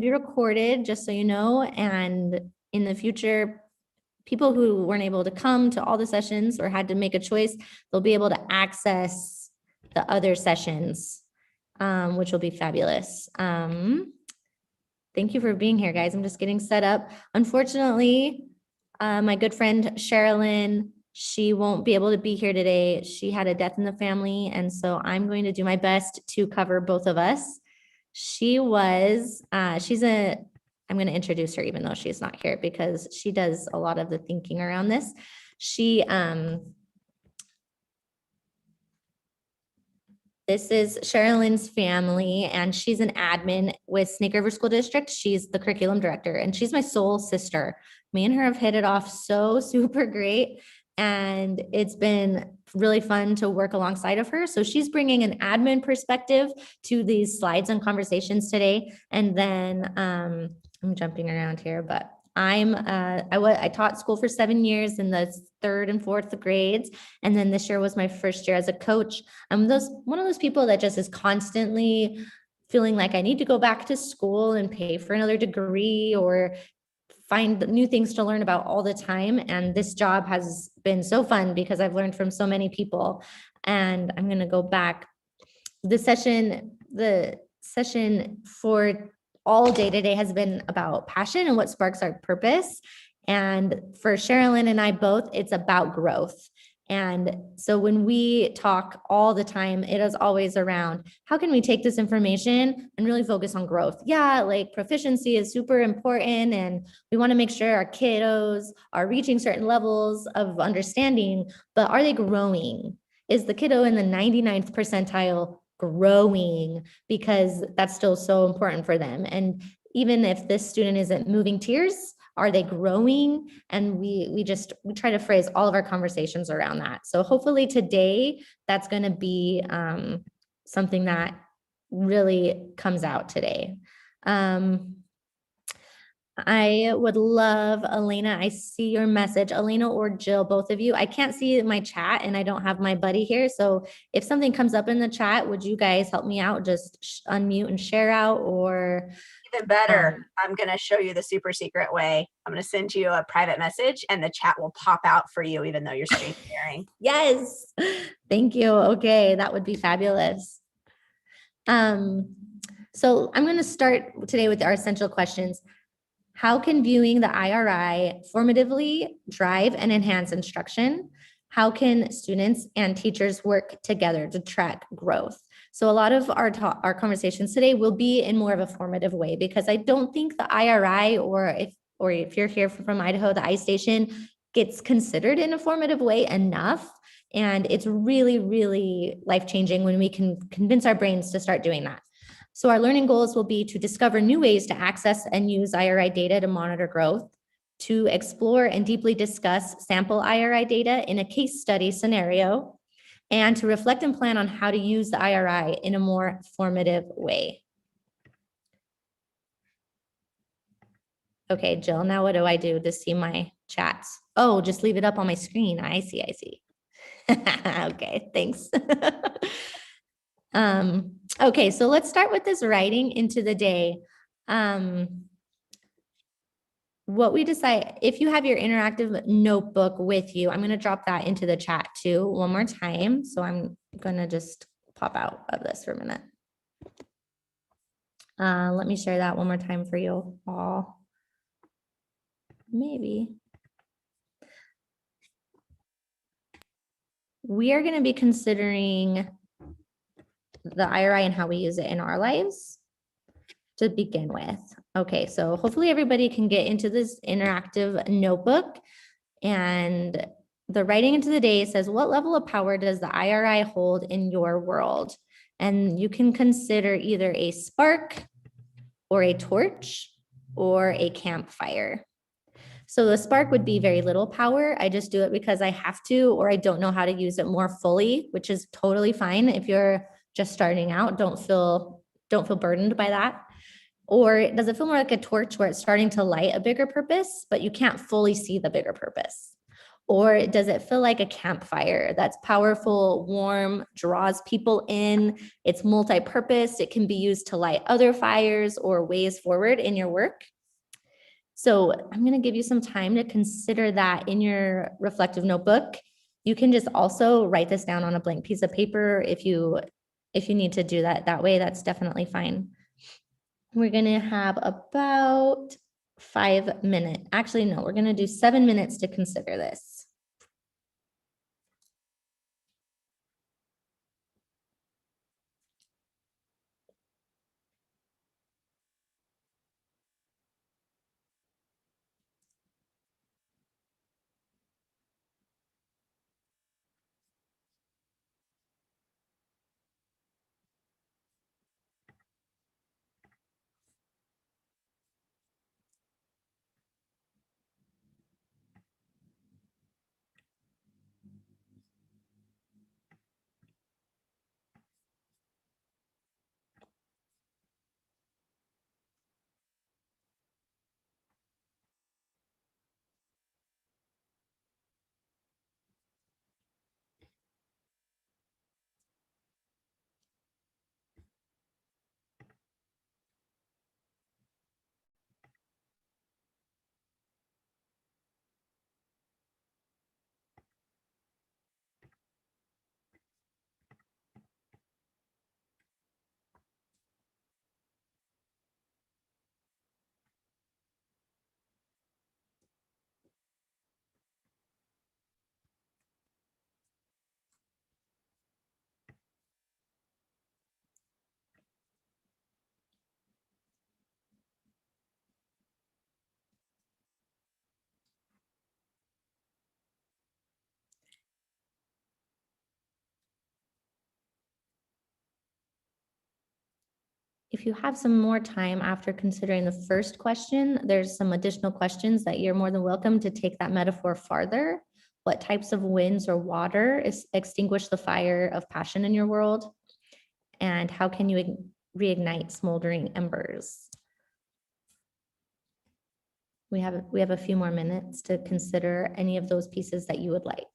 be recorded, just so you know, and in the future, people who weren't able to come to all the sessions or had to make a choice, they'll be able to access the other sessions, which will be fabulous. Thank you for being here, guys. I'm just getting set up. Unfortunately, my good friend Sherrilynn, she won't be able to be here today. She had a death in the family, and so I'm going to do my best to cover both of us. I'm going to introduce her even though she's not here because she does a lot of the thinking around this. This is Sherrilynn's family, and she's an admin with Snake River School District. She's the curriculum director, and she's my soul sister. Me and her have hit it off so super great, and it's been really fun to work alongside of her. So she's bringing an admin perspective to these slides and conversations today. And then I'm jumping around here, but I taught school for 7 years in the 3rd and 4th grades. And then this year was my first year as a coach. I'm one of those people that just is constantly feeling like I need to go back to school and pay for another degree or find new things to learn about all the time. And this job has been so fun because I've learned from so many people. And I'm going to go back. The session for all day today has been about passion and what sparks our purpose. And for Sherrilynn and I both, it's about growth. And so when we talk all the time, it is always around how can we take this information and really focus on growth? Yeah, like proficiency is super important, and we want to make sure our kiddos are reaching certain levels of understanding, but are they growing? Is the kiddo in the 99th percentile growing? Because that's still so important for them. And even if this student isn't moving tiers, are they growing? And we try to phrase all of our conversations around that. So hopefully today that's going to be something that really comes out today. I would love, Elena, I see your message. Elena or Jill, both of you. I can't see my chat and I don't have my buddy here. So if something comes up in the chat, would you guys help me out? Just unmute and share out, or even better, I'm going to show you the super secret way. I'm going to send you a private message and the chat will pop out for you, even though you're screen sharing. Yes. Thank you. Okay. That would be fabulous. So I'm going to start today with our essential questions. How can viewing the IRI formatively drive and enhance instruction? How can students and teachers work together to track growth? So a lot of our conversations today will be in more of a formative way, because I don't think the IRI, or if you're here from Idaho, the iStation gets considered in a formative way enough. And it's really, really life-changing when we can convince our brains to start doing that. So our learning goals will be to discover new ways to access and use IRI data to monitor growth, to explore and deeply discuss sample IRI data in a case study scenario, and to reflect and plan on how to use the IRI in a more formative way. Okay, Jill, now what do I do to see my chats? Oh, just leave it up on my screen. I see. Okay, thanks. Okay, so let's start with this writing into the day. What we decide, if you have your interactive notebook with you, I'm going to drop that into the chat too one more time. So I'm going to just pop out of this for a minute. Let me share that one more time for you all. Maybe. We are going to be considering the IRI and how we use it in our lives to begin with. Okay, so hopefully everybody can get into this interactive notebook, and the writing into the day says, what level of power does the IRI hold in your world? And you can consider either a spark or a torch or a campfire. So the spark would be very little power. I just do it because I have to, or I don't know how to use it more fully, which is totally fine. If you're just starting out, don't feel burdened by that. Or does it feel more like a torch where it's starting to light a bigger purpose, but you can't fully see the bigger purpose? Or does it feel like a campfire that's powerful, warm, draws people in? It's multi-purpose. It can be used to light other fires or ways forward in your work. So I'm going to give you some time to consider that in your reflective notebook. You can just also write this down on a blank piece of paper if you need to do that way. That's definitely fine. We're going to have about 5 minutes. Actually, no, we're going to do 7 minutes to consider this. If you have some more time after considering the first question, there's some additional questions that you're more than welcome to take that metaphor farther. What types of winds or water extinguish the fire of passion in your world? And how can you reignite smoldering embers? We have a few more minutes to consider any of those pieces that you would like.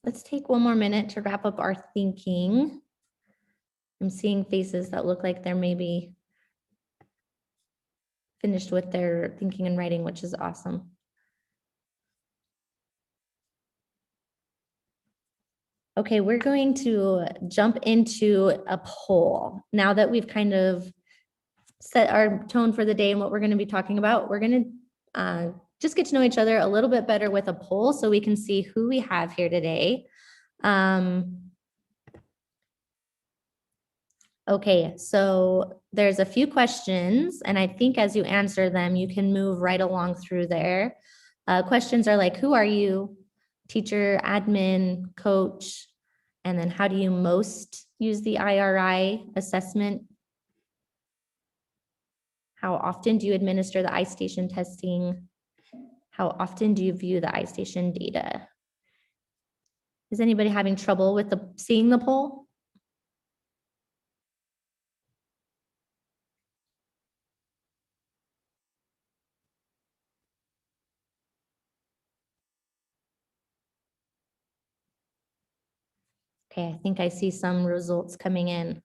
Let's take one more minute to wrap up our thinking. I'm seeing faces that look like they're maybe finished with their thinking and writing, which is awesome. Okay, we're going to jump into a poll. Now that we've kind of set our tone for the day and what we're going to be talking about, we're going to just get to know each other a little bit better with a poll so we can see who we have here today. Okay, so there's a few questions, and I think as you answer them, you can move right along through there. Questions are like, who are you? Teacher, admin, coach, and then how do you most use the IRI assessment? How often do you administer the iStation testing? How often do you view the iStation data? Is anybody having trouble with seeing the poll? Okay, I think I see some results coming in.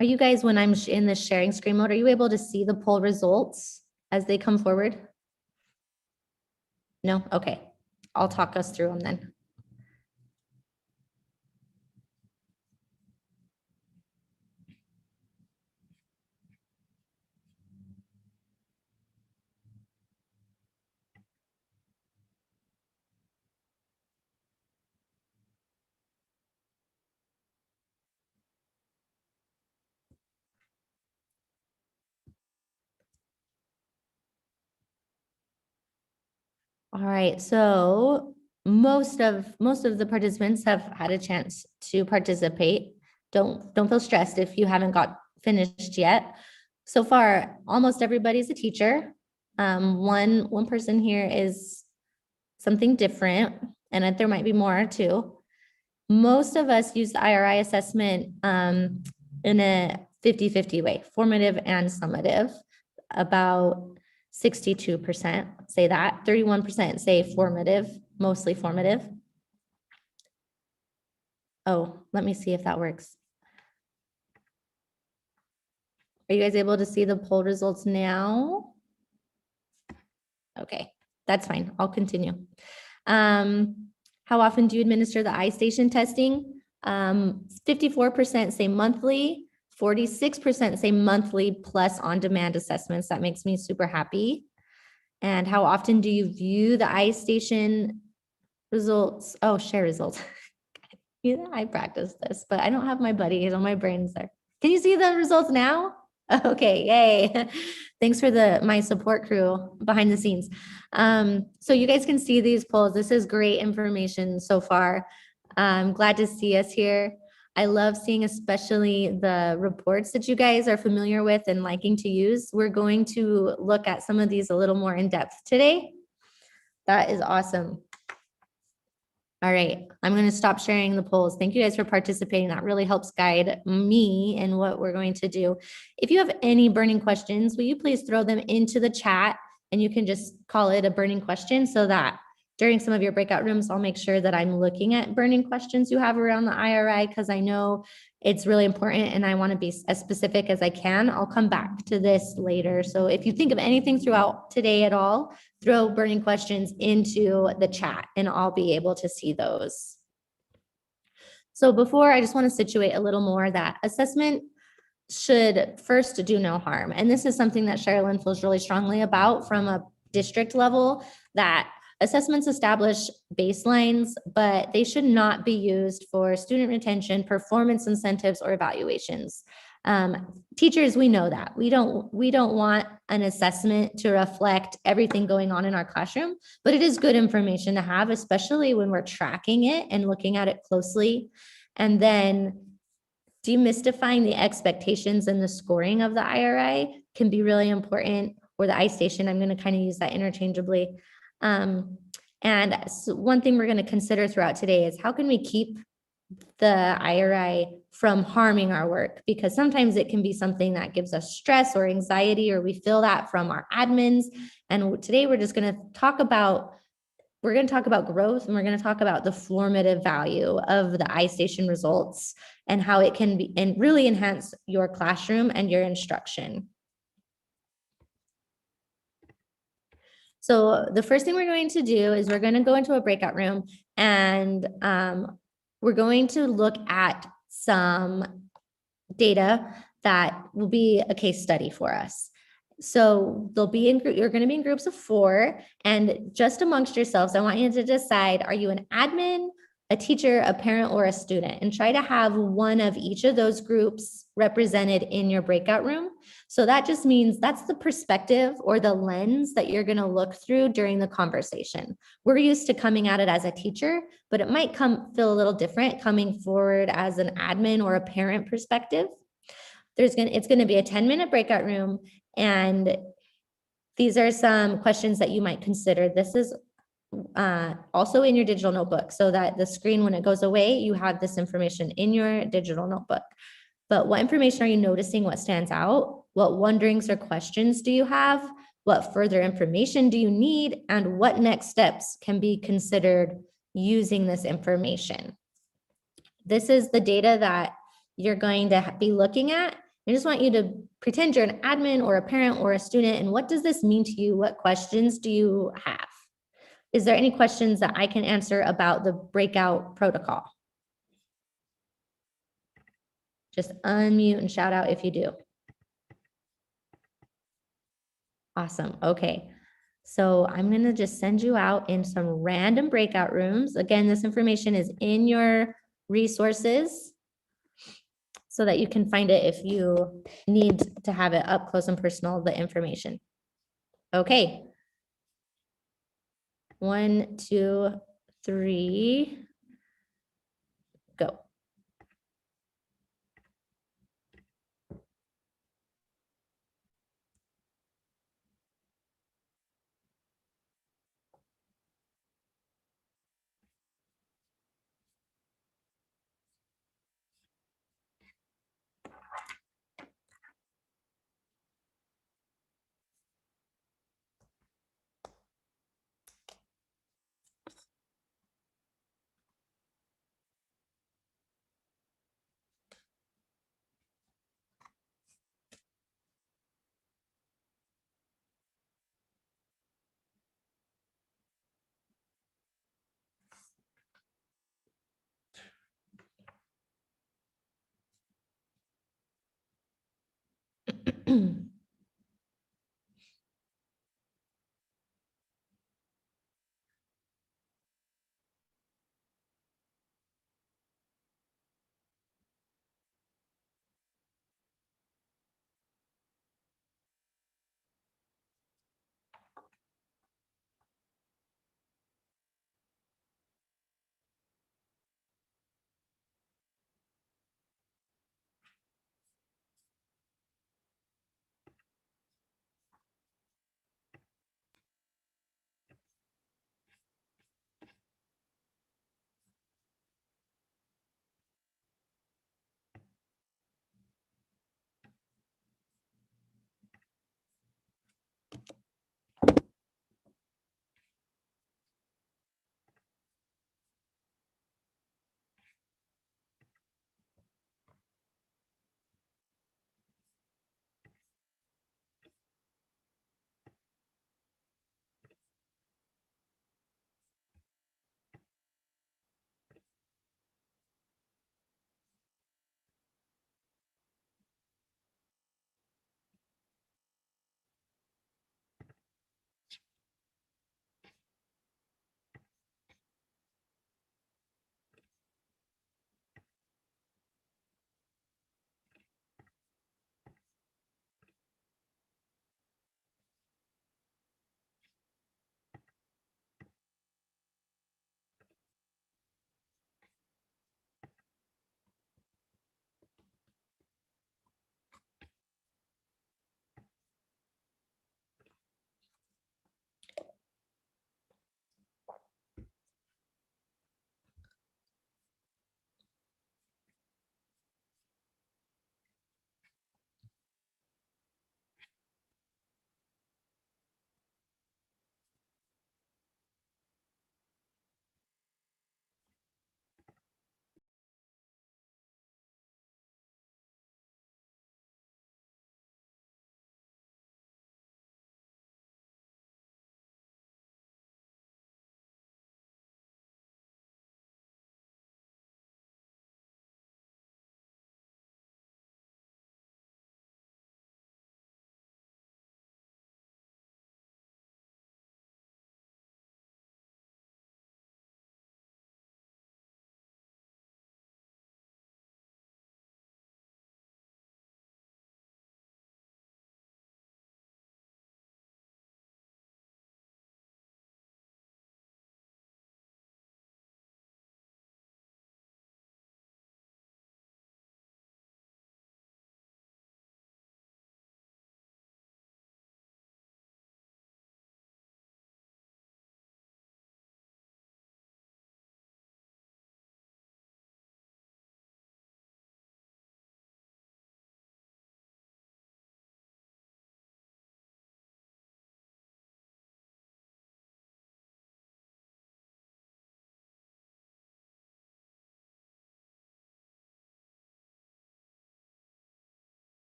Are you guys, when I'm in the sharing screen mode, are you able to see the poll results as they come forward? No? Okay. I'll talk us through them then. All right, so most of the participants have had a chance to participate. Don't feel stressed if you haven't got finished yet. So far, almost everybody's a teacher. One person here is something different, and there might be more too. Most of us use the IRI assessment in a 50-50 way, formative and summative. About 62% say that, 31% say formative, mostly formative. Oh, let me see if that works. Are you guys able to see the poll results now? Okay, that's fine. I'll continue. How often do you administer the iStation testing? 54% say monthly, 46% say monthly plus on-demand assessments. That makes me super happy. And how often do you view the iStation results? Oh, share results. Yeah, I practiced this, but I don't have my buddies on my brains there. Can you see the results now? Okay, yay. Thanks for my support crew behind the scenes. So you guys can see these polls. This is great information so far. I'm glad to see us here. I love seeing especially the reports that you guys are familiar with and liking to use. We're going to look at some of these a little more in depth today. That is awesome. All right, I'm going to stop sharing the polls. Thank you guys for participating. That really helps guide me in what we're going to do. If you have any burning questions, will you please throw them into the chat, and you can just call it a burning question so that during some of your breakout rooms, I'll make sure that I'm looking at burning questions you have around the IRI, because I know it's really important and I want to be as specific as I can. I'll come back to this later. So if you think of anything throughout today at all, throw burning questions into the chat and I'll be able to see those. So before, I just want to situate a little more that assessment should first do no harm. And this is something that Sherrilynn feels really strongly about from a district level, that assessments establish baselines, but they should not be used for student retention, performance incentives, or evaluations. Teachers, we know that. We don't want an assessment to reflect everything going on in our classroom, but it is good information to have, especially when we're tracking it and looking at it closely. And then demystifying the expectations and the scoring of the IRI can be really important, or the iStation. I'm going to kind of use that interchangeably. And so one thing we're going to consider throughout today is how can we keep the IRI from harming our work, because sometimes it can be something that gives us stress or anxiety, or we feel that from our admins. And today we're just going to talk about growth, and we're going to talk about the formative value of the iStation results and how it can be and really enhance your classroom and your instruction. So the first thing we're going to do is we're going to go into a breakout room, and we're going to look at some data that will be a case study for us. So you're going to be in groups of 4, and just amongst yourselves, I want you to decide, are you an admin, a teacher, a parent, or a student? And try to have one of each of those groups represented in your breakout room. So that just means that's the perspective or the lens that you're going to look through during the conversation. We're used to coming at it as a teacher, but it might feel a little different coming forward as an admin or a parent perspective. It's going to be a 10-minute breakout room, and These are some questions that you might consider. This is also in your digital notebook so that the screen, when it goes away, you have this information in your digital notebook. But what information are you noticing? What stands out? What wonderings or questions do you have? What further information do you need? And what next steps can be considered using this information? This is the data that you're going to be looking at. I just want you to pretend you're an admin or a parent or a student. And what does this mean to you? What questions do you have? Is there any questions that I can answer about the breakout protocol? Just unmute and shout out if you do. Awesome. Okay. So I'm going to just send you out in some random breakout rooms. Again, this information is in your resources so that you can find it if you need to have it up close and personal, the information. Okay. 1, 2, 3, go.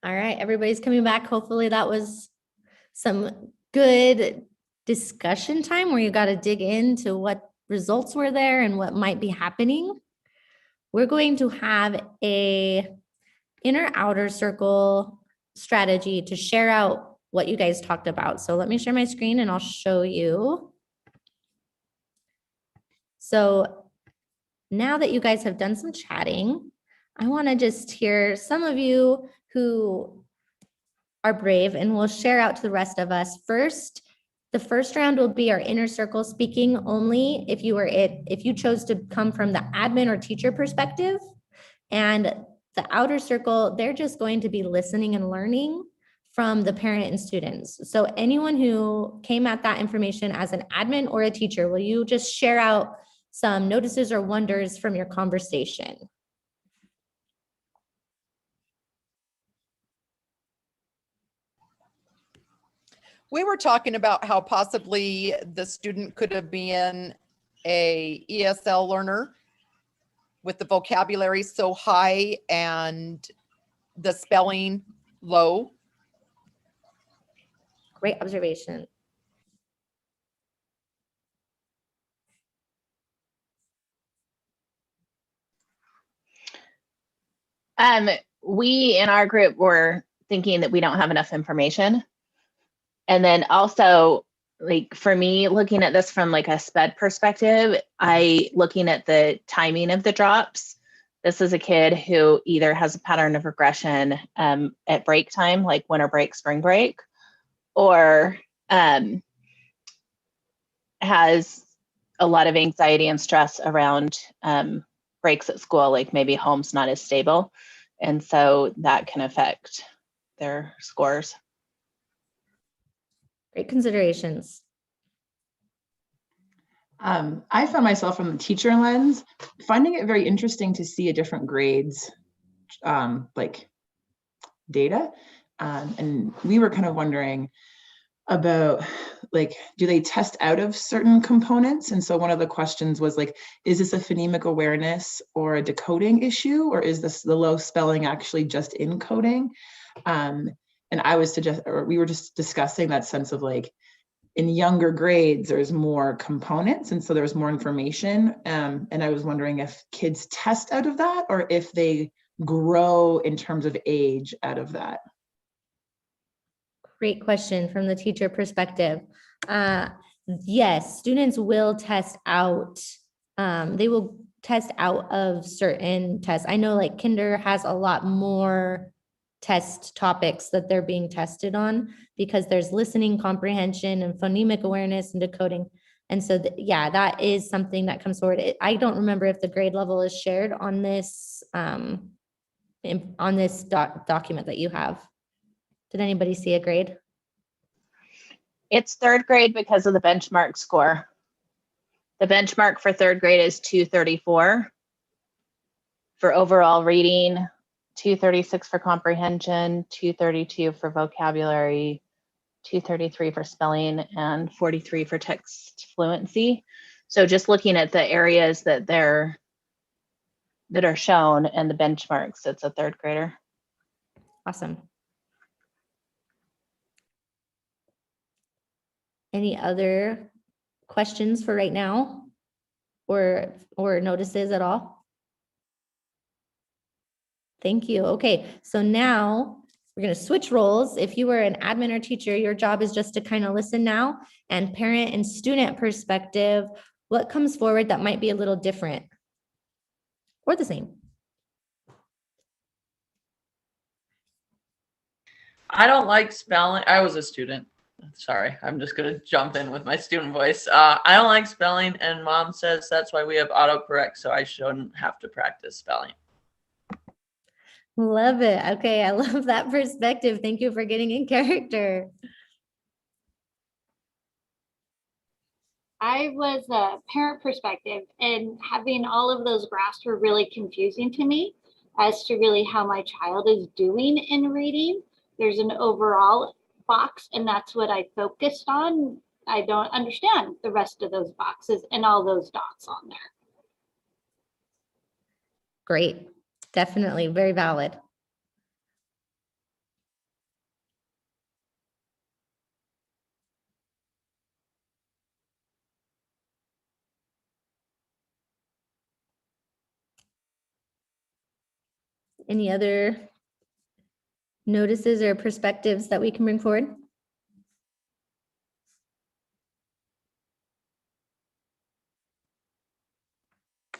All right, everybody's coming back. Hopefully that was some good discussion time where you got to dig into what results were there and what might be happening. We're going to have a inner outer circle strategy to share out what you guys talked about. So let me share my screen and I'll show you. So now that you guys have done some chatting, I want to just hear some of you who are brave and we'll share out to the rest of us. First, the first round will be our inner circle speaking only if you chose to come from the admin or teacher perspective. And the outer circle, they're just going to be listening and learning from the parent and students. So anyone who came at that information as an admin or a teacher, will you just share out some notices or wonders from your conversation? We were talking about how possibly the student could have been a ESL learner with the vocabulary so high and the spelling low. Great observation. We in our group were thinking that we don't have enough information. And then also, like for me, looking at this from like a SPED perspective, looking at the timing of the drops. This is a kid who either has a pattern of regression at break time, like winter break, spring break, or has a lot of anxiety and stress around breaks at school, like maybe home's not as stable. And so that can affect their scores. Great considerations. I found myself from the teacher lens, finding it very interesting to see a different grades like data. And we were kind of wondering about like, do they test out of certain components? And so one of the questions was like, is this a phonemic awareness or a decoding issue? Or is this the low spelling actually just encoding? And we were just discussing that sense of like, in younger grades, there's more components. And so there's more information. And I was wondering if kids test out of that or if they grow in terms of age out of that. Great question from the teacher perspective. Yes, students will test out. They will test out of certain tests. I know like Kinder has a lot more test topics that they're being tested on because there's listening comprehension and phonemic awareness and decoding. And so, yeah, that is something that comes forward. I don't remember if the grade level is shared on this document that you have. Did anybody see a grade? It's third grade because of the benchmark score. The benchmark for third grade is 234 for overall reading, 236 for comprehension, 232 for vocabulary, 233 for spelling, and 43 for text fluency. So just looking at the areas that are shown and the benchmarks, it's a third grader. Awesome. Any other questions for right now or notices at all? Thank you. Okay, so now we're going to switch roles. If you were an admin or teacher, your job is just to kind of listen now, and parent and student perspective, what comes forward that might be a little different or the same? I don't like spelling. I was a student. Sorry, I'm just going to jump in with my student voice. I don't like spelling, and mom says that's why we have autocorrect, so I shouldn't have to practice spelling. Love it. Okay, I love that perspective. Thank you for getting in character. I was a parent perspective, and having all of those graphs were really confusing to me as to really how my child is doing in reading. There's an overall box, and that's what I focused on. I don't understand the rest of those boxes and all those dots on there. Great. Definitely very valid. Any other notices or perspectives that we can bring forward?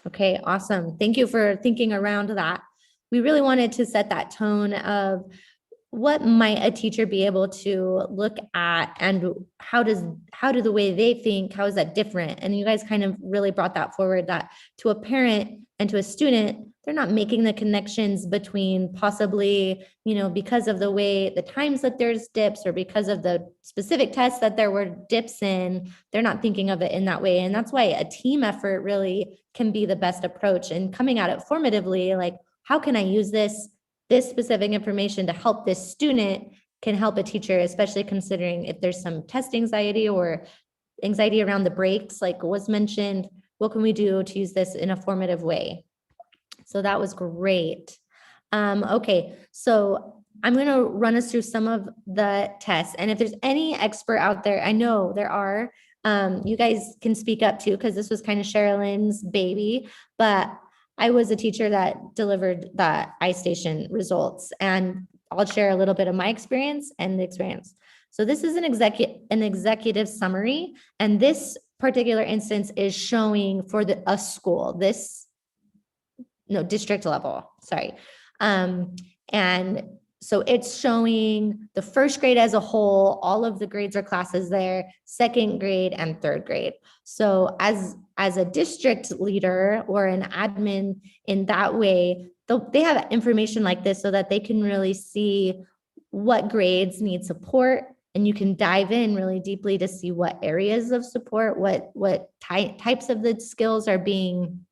Okay, awesome. Thank you for thinking around that. We really wanted to set that tone of what might a teacher be able to look at, and how do the way they think, how is that different? And you guys kind of really brought that forward, that to a parent and to a student, they're not making the connections between possibly, because of the way the times that there's dips, or because of the specific tests that there were dips in, they're not thinking of it in that way. And that's why a team effort really can be the best approach, and coming at it formatively, like, how can I use this specific information to help this student can help a teacher, especially considering if there's some test anxiety or anxiety around the breaks, like was mentioned, what can we do to use this in a formative way? So that was great. Okay, so I'm going to run us through some of the tests. And if there's any expert out there, I know there are, you guys can speak up too, because this was kind of Sherrilynn's baby, but I was a teacher that delivered the iStation results, and I'll share a little bit of my experience and the experience. So this is an executive summary, and this particular instance is showing for a school, district level, sorry. And so it's showing the first grade as a whole, all of the grades or classes there, second grade and third grade. So as a district leader or an admin in that way, they have information like this so that they can really see what grades need support, and you can dive in really deeply to see what areas of support, what types of the skills are being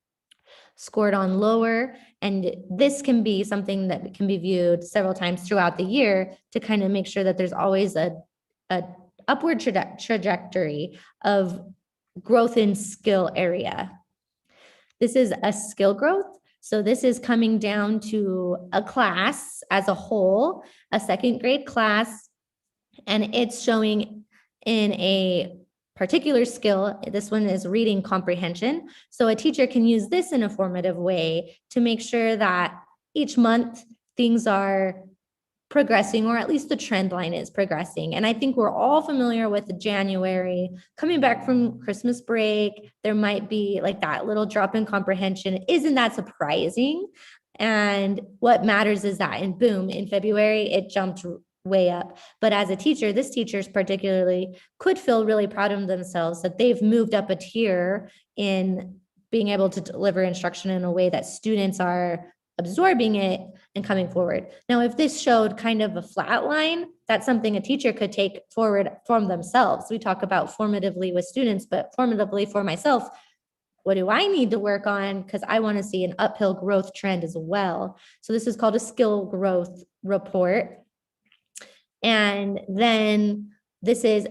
scored on lower. And this can be something that can be viewed several times throughout the year to kind of make sure that there's always a upward trajectory of growth in skill area. This is a skill growth. So this is coming down to a class as a whole, a second grade class, and it's showing in a particular skill. This one is reading comprehension. So a teacher can use this in a formative way to make sure that each month things are progressing, or at least the trend line is progressing. And I think we're all familiar with January, coming back from Christmas break, there might be like that little drop in comprehension. Isn't that surprising? And what matters is that, and boom, in February, it jumped way up. But as a teacher, this teachers particularly could feel really proud of themselves that they've moved up a tier in being able to deliver instruction in a way that students are absorbing it and coming forward. Now, if this showed kind of a flat line, that's something a teacher could take forward from themselves. We talk about formatively with students, but formatively for myself, what do I need to work on? Because I want to see an uphill growth trend as well. So this is called a skill growth report. And then this is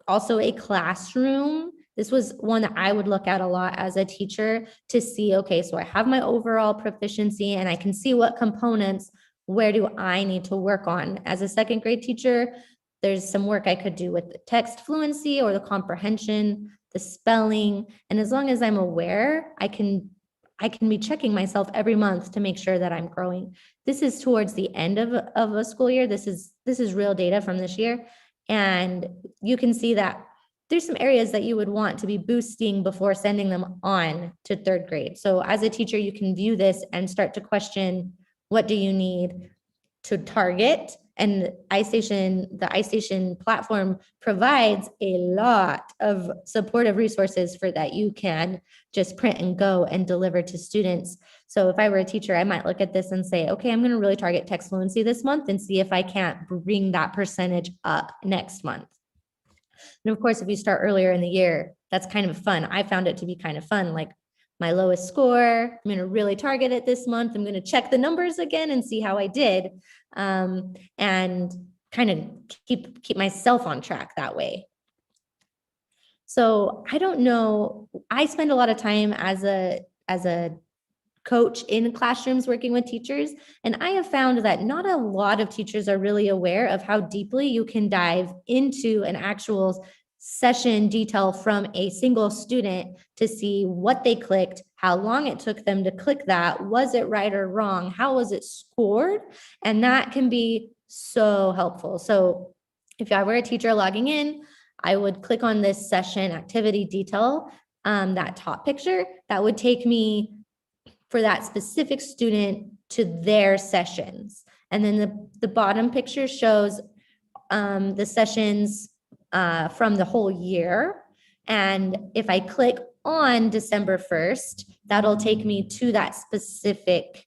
also a classroom. This was one that I would look at a lot as a teacher to see, okay, so I have my overall proficiency and I can see what components, where do I need to work on? As a second grade teacher, there's some work I could do with the text fluency or the comprehension, the spelling. And as long as I'm aware, I can be checking myself every month to make sure that I'm growing. This is towards the end of a school year. This is real data from this year. And you can see that there's some areas that you would want to be boosting before sending them on to third grade. So as a teacher, you can view this and start to question, what do you need to target? And the iStation platform provides a lot of supportive resources for that. You can just print and go and deliver to students. So if I were a teacher, I might look at this and say, okay, I'm going to really target text fluency this month and see if I can't bring that percentage up next month. And of course, if you start earlier in the year, that's kind of fun. I found it to be kind of fun. Like my lowest score, I'm going to really target it this month. I'm going to check the numbers again and see how I did. And kind of keep myself on track that way. So I don't know, I spend a lot of time as a coach in classrooms working with teachers, and I have found that not a lot of teachers are really aware of how deeply you can dive into an actual session detail from a single student to see what they clicked, how long it took them to click that. Was it right or wrong? How was it scored? And that can be so helpful. So if I were a teacher logging in, I would click on this session activity detail, that top picture, that would take me for that specific student to their sessions. And then the bottom picture shows the sessions from the whole year. And if I click on December 1st, that'll take me to that specific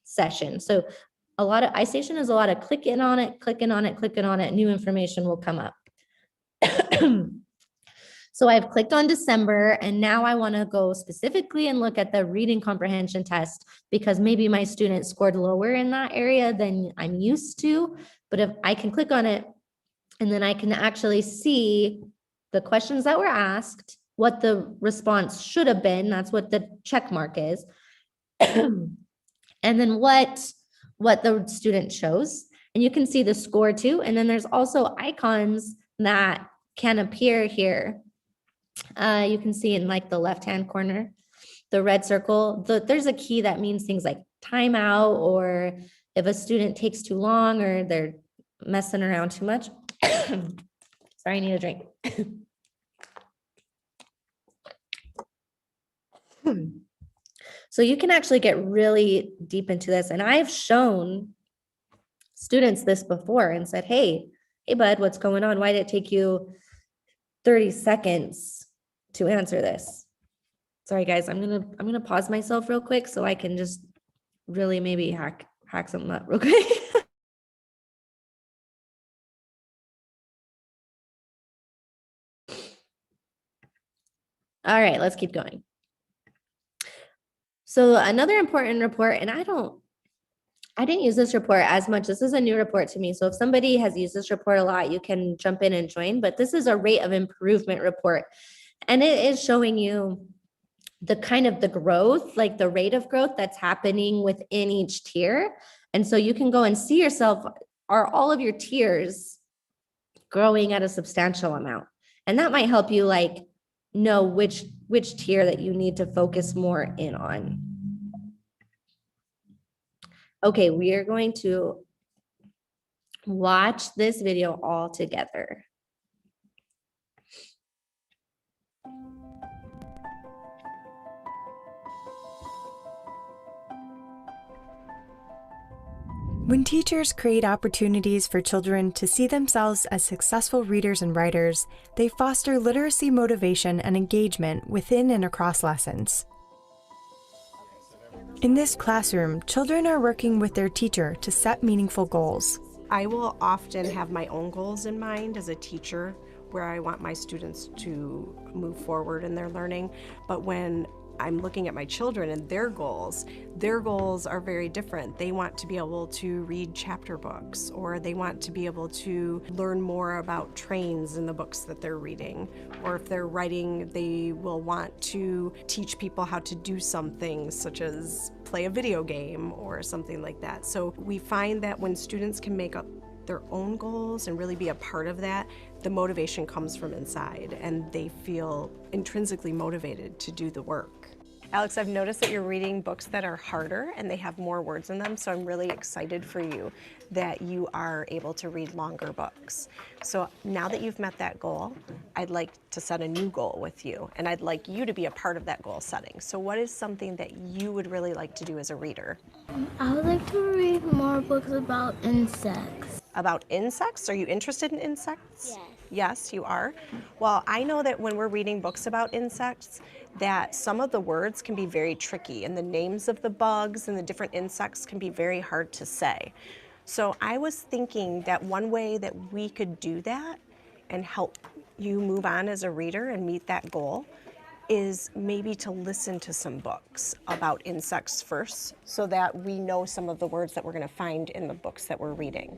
session. So a lot of iStation is a lot of clicking on it, clicking on it, clicking on it, new information will come up. So I've clicked on December, and now I want to go specifically and look at the reading comprehension test, because maybe my student scored lower in that area than I'm used to. But if I can click on it, and then I can actually see the questions that were asked, what the response should have been, that's what the check mark is, and then what the student chose. And you can see the score too. And then there's also icons that can appear here. You can see in like the left-hand corner, the red circle, there's a key that means things like timeout, or if a student takes too long or they're messing around too much. Sorry, I need a drink. So you can actually get really deep into this. And I've shown students this before and said, hey bud, what's going on? Why did it take you 30 seconds to answer this? Sorry guys, I'm gonna pause myself real quick so I can just really maybe hack something up real quick. All right, let's keep going. So another important report, and I didn't use this report as much. This is a new report to me. So if somebody has used this report a lot, you can jump in and join, but this is a rate of improvement report. And it is showing you the kind of the growth, like the rate of growth that's happening within each tier. And so you can go and see yourself, are all of your tiers growing at a substantial amount? And that might help you like know which tier that you need to focus more in on. Okay, we are going to watch this video all together. When teachers create opportunities for children to see themselves as successful readers and writers, they foster literacy motivation and engagement within and across lessons. In this classroom, children are working with their teacher to set meaningful goals. I will often have my own goals in mind as a teacher, where I want my students to move forward in their learning. But when I'm looking at my children and their goals are very different. They want to be able to read chapter books, or they want to be able to learn more about trains in the books that they're reading. Or if they're writing, they will want to teach people how to do something such as play a video game or something like that. So we find that when students can make up their own goals and really be a part of that, the motivation comes from inside and they feel intrinsically motivated to do the work. Alex, I've noticed that you're reading books that are harder and they have more words in them, so I'm really excited for you that you are able to read longer books. So now that you've met that goal, I'd like to set a new goal with you, and I'd like you to be a part of that goal setting. So what is something that you would really like to do as a reader? I would like to read more books about insects. About insects? Are you interested in insects? Yes. Yes, you are. Well, I know that when we're reading books about insects, that some of the words can be very tricky, and the names of the bugs and the different insects can be very hard to say. So I was thinking that one way that we could do that and help you move on as a reader and meet that goal is maybe to listen to some books about insects first, so that we know some of the words that we're going to find in the books that we're reading.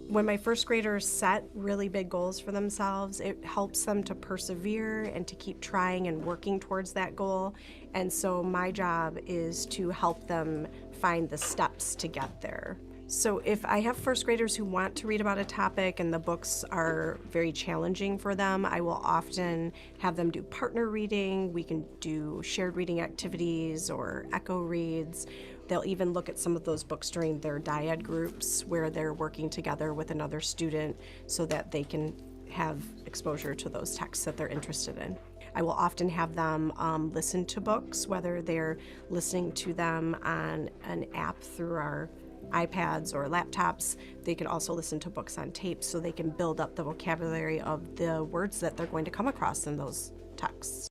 When my first graders set really big goals for themselves, it helps them to persevere and to keep trying and working towards that goal. And so my job is to help them find the steps to get there. So if I have first graders who want to read about a topic and the books are very challenging for them, I will often have them do partner reading. We can do shared reading activities or echo reads. They'll even look at some of those books during their dyad groups where they're working together with another student so that they can have exposure to those texts that they're interested in. I will often have them listen to books, whether they're listening to them on an app through our iPads or laptops. They can also listen to books on tape so they can build up the vocabulary of the words that they're going to come across in those texts.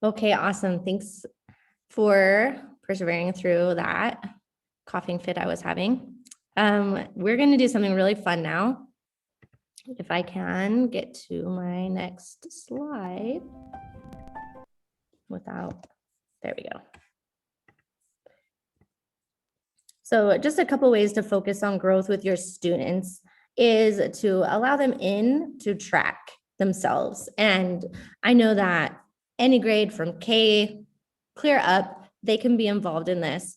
Okay, awesome. Thanks for persevering through that coughing fit I was having. We're going to do something really fun now. If I can get to my next slide without, there we go. So just a couple ways to focus on growth with your students is to allow them in to track themselves. And I know that any grade from K clear up, they can be involved in this.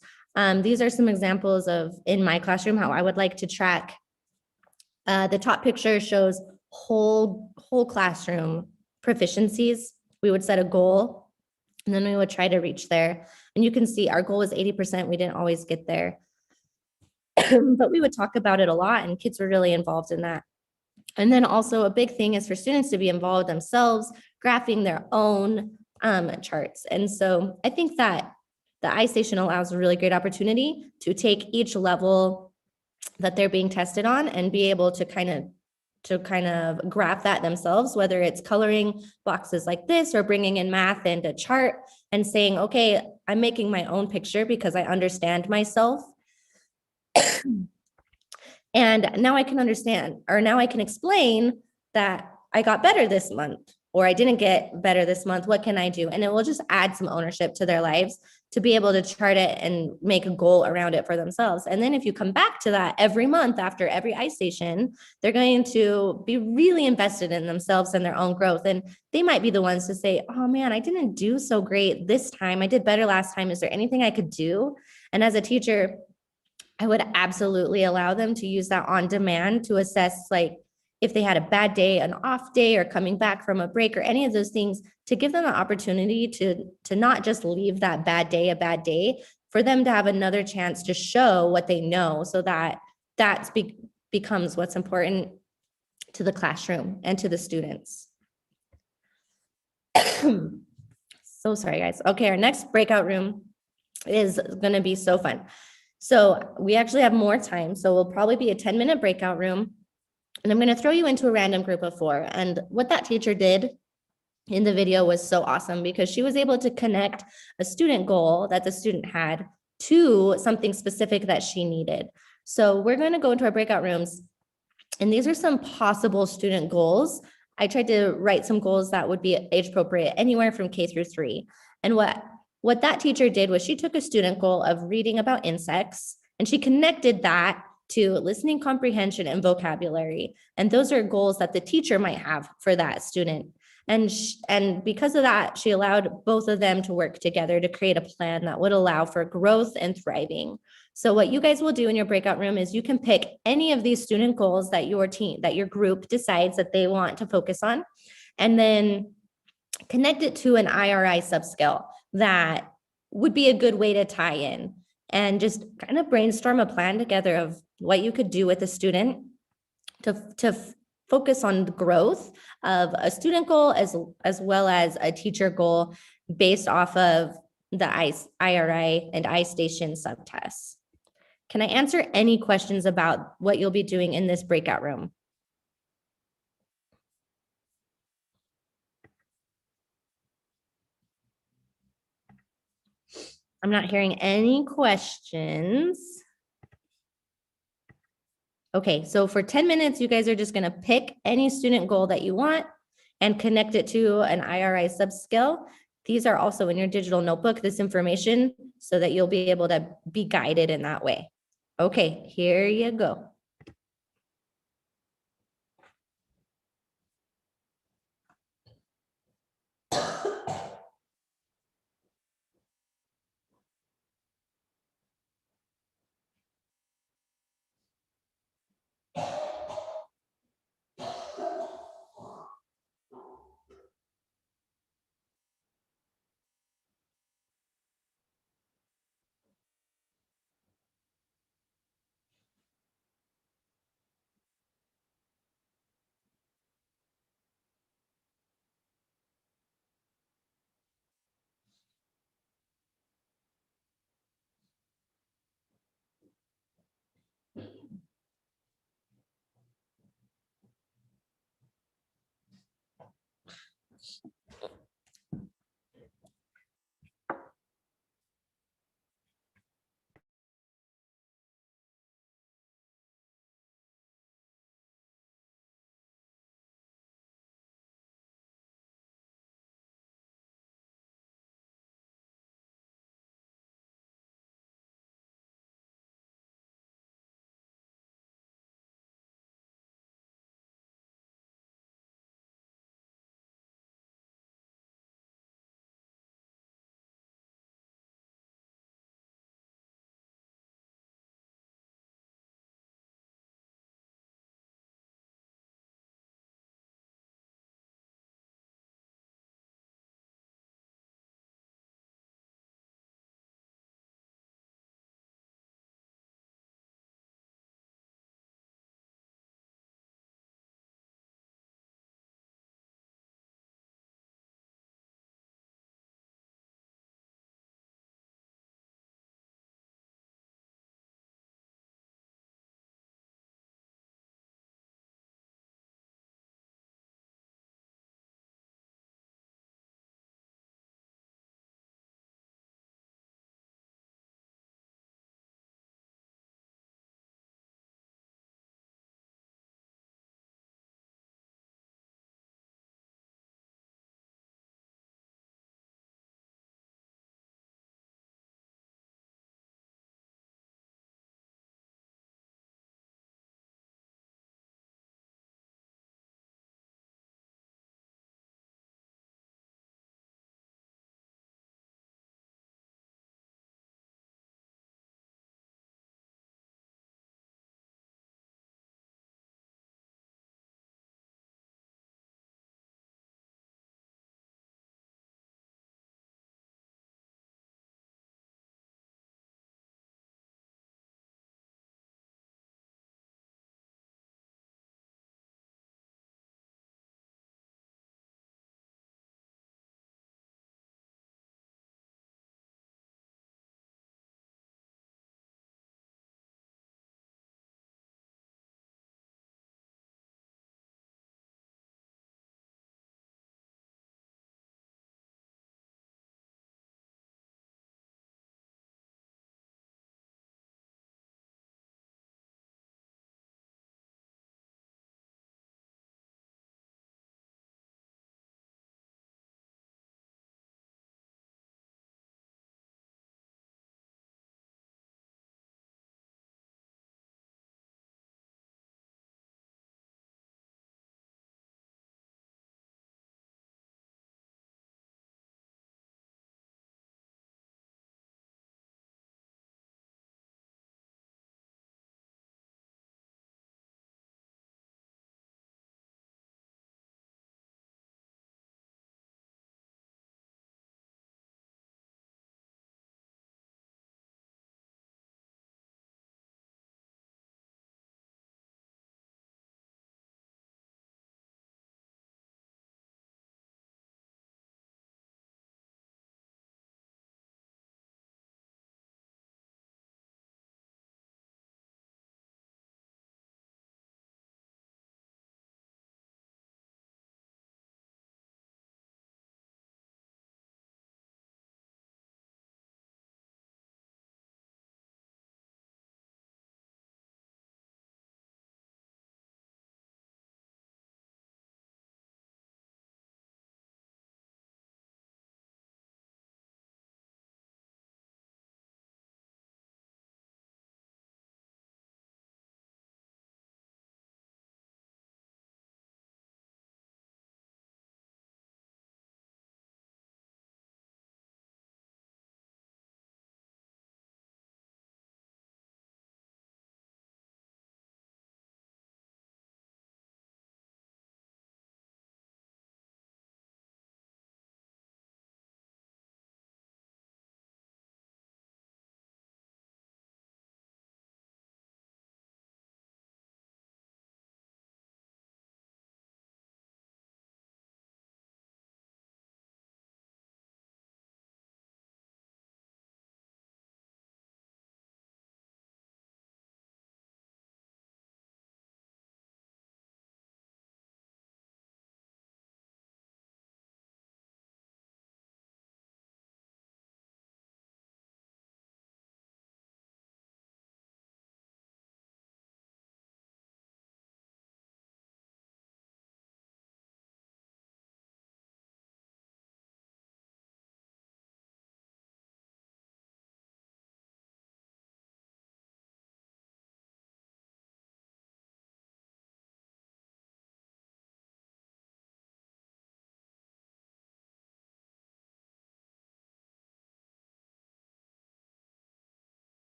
These are some examples of in my classroom how I would like to track. The top picture shows whole classroom proficiencies. We would set a goal and then we would try to reach there. And you can see our goal was 80%. We didn't always get there, but we would talk about it a lot and kids were really involved in that. And then also a big thing is for students to be involved themselves, graphing their own charts. And so I think that the iStation allows a really great opportunity to take each level that they're being tested on and be able to kind of graph that themselves, whether it's coloring boxes like this or bringing in math and a chart and saying, okay, I'm making my own picture because I understand myself. And now I can understand, or now I can explain that I got better this month, or I didn't get better this month. What can I do? And it will just add some ownership to their lives to be able to chart it and make a goal around it for themselves. And then if you come back to that every month after every iStation, they're going to be really invested in themselves and their own growth. And they might be the ones to say, oh man, I didn't do so great this time. I did better last time. Is there anything I could do? And as a teacher, I would absolutely allow them to use that on demand to assess, like, if they had a bad day, an off day, or coming back from a break, or any of those things, to give them the opportunity to not just leave that bad day a bad day, for them to have another chance to show what they know, so that becomes what's important to the classroom and to the students. So sorry, guys. Okay, our next breakout room is going to be so fun. So we actually have more time. So we'll probably be a 10-minute breakout room. And I'm going to throw you into a random group of 4. And what that teacher did in the video was so awesome, because she was able to connect a student goal that the student had to something specific that she needed. So we're going to go into our breakout rooms. And these are some possible student goals. I tried to write some goals that would be age appropriate, anywhere from K through 3. And what that teacher did was she took a student goal of reading about insects and she connected that to listening comprehension and vocabulary. And those are goals that the teacher might have for that student. And because of that, she allowed both of them to work together to create a plan that would allow for growth and thriving. So what you guys will do in your breakout room is you can pick any of these student goals that your group decides that they want to focus on, and then connect it to an IRI subscale that would be a good way to tie in, and just kind of brainstorm a plan together of what you could do with a student to focus on the growth of a student goal as well as a teacher goal based off of the IRI and iStation subtests. Can I answer any questions about what you'll be doing in this breakout room? I'm not hearing any questions. Okay, so for 10 minutes, you guys are just going to pick any student goal that you want and connect it to an IRI subscale. These are also in your digital notebook, this information, so that you'll be able to be guided in that way. Okay, here you go.